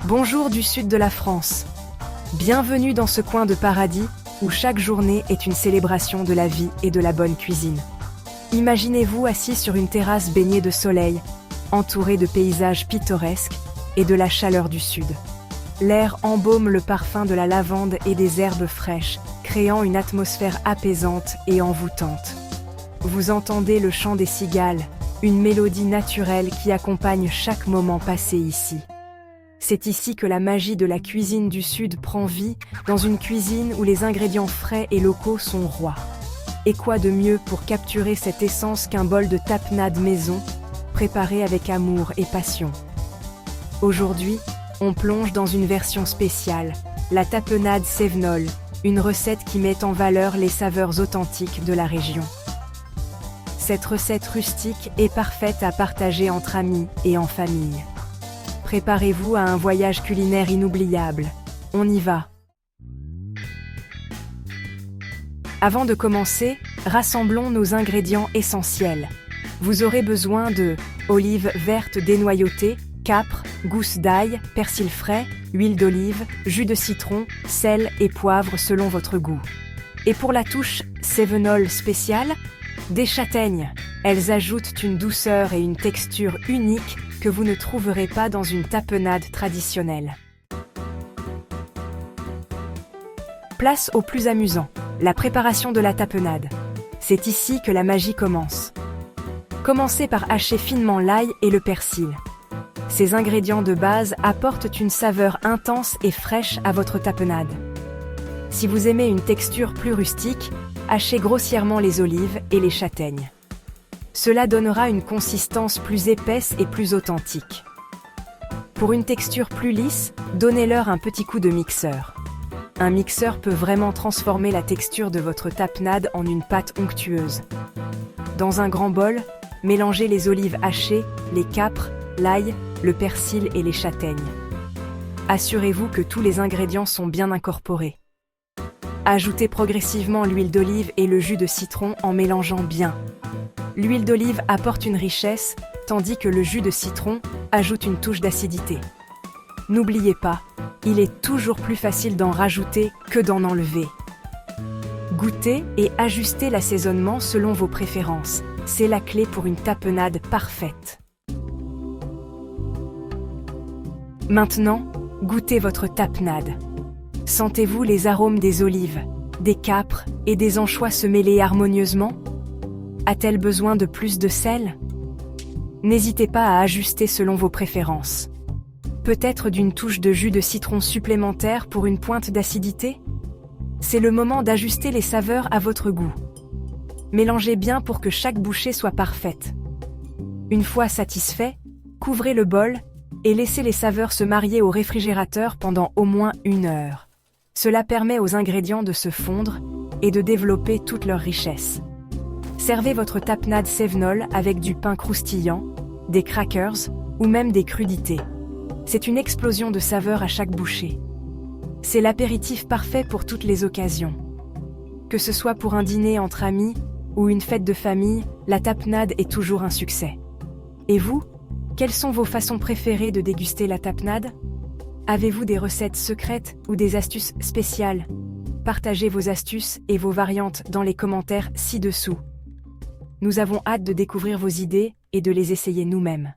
Bonjour du sud de la France. Bienvenue dans ce coin de paradis où chaque journée est une célébration de la vie et de la bonne cuisine. Imaginez-vous assis sur une terrasse baignée de soleil, entouré de paysages pittoresques et de la chaleur du sud. L'air embaume le parfum de la lavande et des herbes fraîches, créant une atmosphère apaisante et envoûtante. Vous entendez le chant des cigales, une mélodie naturelle qui accompagne chaque moment passé ici. C'est ici que la magie de la cuisine du Sud prend vie, dans une cuisine où les ingrédients frais et locaux sont rois. Et quoi de mieux pour capturer cette essence qu'un bol de tapenade maison, préparé avec amour et passion. Aujourd'hui, on plonge dans une version spéciale, la tapenade Cévenol, une recette qui met en valeur les saveurs authentiques de la région. Cette recette rustique est parfaite à partager entre amis et en famille. Préparez-vous à un voyage culinaire inoubliable. On y va. Avant de commencer, rassemblons nos ingrédients essentiels. Vous aurez besoin de olives vertes dénoyautées, capre, gousses d'ail, persil frais, huile d'olive, jus de citron, sel et poivre selon votre goût. Et pour la touche Cévenol spéciale, des châtaignes. Elles ajoutent une douceur et une texture unique que vous ne trouverez pas dans une tapenade traditionnelle. Place au plus amusant, la préparation de la tapenade. C'est ici que la magie commence. Commencez par hacher finement l'ail et le persil. Ces ingrédients de base apportent une saveur intense et fraîche à votre tapenade. Si vous aimez une texture plus rustique, hachez grossièrement les olives et les châtaignes. Cela donnera une consistance plus épaisse et plus authentique. Pour une texture plus lisse, donnez-leur un petit coup de mixeur. Un mixeur peut vraiment transformer la texture de votre tapenade en une pâte onctueuse. Dans un grand bol, mélangez les olives hachées, les capres, l'ail, le persil et les châtaignes. Assurez-vous que tous les ingrédients sont bien incorporés. Ajoutez progressivement l'huile d'olive et le jus de citron en mélangeant bien. L'huile d'olive apporte une richesse, tandis que le jus de citron ajoute une touche d'acidité. N'oubliez pas, il est toujours plus facile d'en rajouter que d'en enlever. Goûtez et ajustez l'assaisonnement selon vos préférences. C'est la clé pour une tapenade parfaite. Maintenant, goûtez votre tapenade. Sentez-vous les arômes des olives, des capres et des anchois se mêler harmonieusement? A-t-elle besoin de plus de sel? N'hésitez pas à ajuster selon vos préférences. Peut-être d'une touche de jus de citron supplémentaire pour une pointe d'acidité? C'est le moment d'ajuster les saveurs à votre goût. Mélangez bien pour que chaque bouchée soit parfaite. Une fois satisfait, couvrez le bol et laissez les saveurs se marier au réfrigérateur pendant au moins 1 heure. Cela permet aux ingrédients de se fondre et de développer toute leur richesse. Servez votre tapenade Cévenol avec du pain croustillant, des crackers ou même des crudités. C'est une explosion de saveurs à chaque bouchée. C'est l'apéritif parfait pour toutes les occasions. Que ce soit pour un dîner entre amis ou une fête de famille, la tapenade est toujours un succès. Et vous, quelles sont vos façons préférées de déguster la tapenade? Avez-vous des recettes secrètes ou des astuces spéciales? Partagez vos astuces et vos variantes dans les commentaires ci-dessous. Nous avons hâte de découvrir vos idées et de les essayer nous-mêmes.